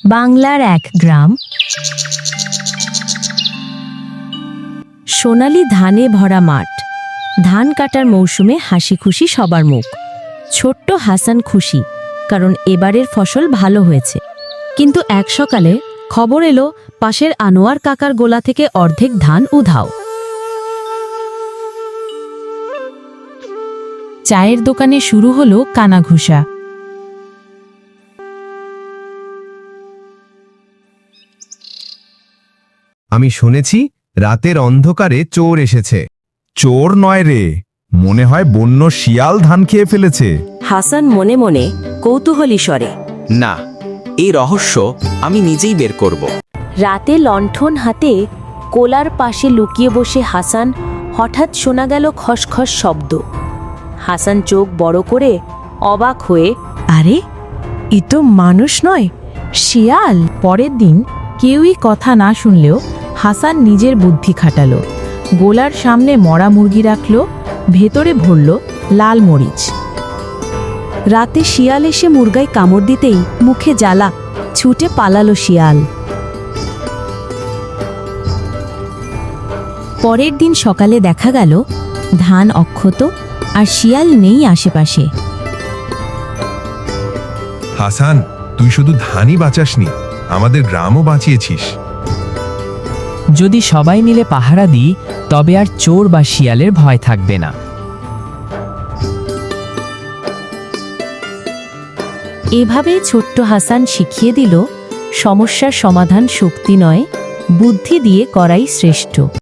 বাংলার এক গ্রাম, সোনালি ধানে ভরা মাঠ। ধান কাটার মৌসুমে হাসি খুশি সবার মুখ। ছোট্ট হাসান খুশি, কারণ এবারের ফসল ভালো হয়েছে। কিন্তু এক সকালে খবর এলো, পাশের আনোয়ার কাকার গোলা থেকে অর্ধেক ধান উধাও। চায়ের দোকানে শুরু হলো কানাঘুষা। আমি শুনেছি রাতের অন্ধকারে চোর এসেছে। চোর নয় রে, মনে হয় বন্য শিয়াল ধান খেয়ে ফেলেছে। হাসান মনে মনে কৌতূহলী স্বরে, না, এই রহস্য আমি নিজেই বের করব। রাতে লণ্ঠন হাতে কোলার পাশে লুকিয়ে বসে হাসান হঠাৎ শোনা গেল খসখস শব্দ। হাসান চোখ বড় করে অবাক হয়ে, আরে এ তো মানুষ নয়, শিয়াল। পরের দিন কেউই কথা না শুনলেও হাসান নিজের বুদ্ধি খাটালো। গোলার সামনে মরা মুরগি রাখল, ভেতরে ভরল লাল মরিচ। রাতে শিয়াল এসে মুরগায় কামড় দিতেই মুখে জ্বালা, ছুটে পালালো শিয়াল। পরের দিন সকালে দেখা গেল ধান অক্ষত, আর শিয়াল নেই আশেপাশে। হাসান, তুই শুধু ধানই বাঁচাসনি, আমাদের গ্রামও বাঁচিয়েছিস। যদি সবাই মিলে পাহারা দিই, তবে আর চোর বা শিয়ালের ভয় থাকবে না। এভাবেই ছোট্ট হাসান শিখিয়ে দিল, সমস্যার সমাধান শক্তি নয়, বুদ্ধি দিয়ে করাই শ্রেষ্ঠ।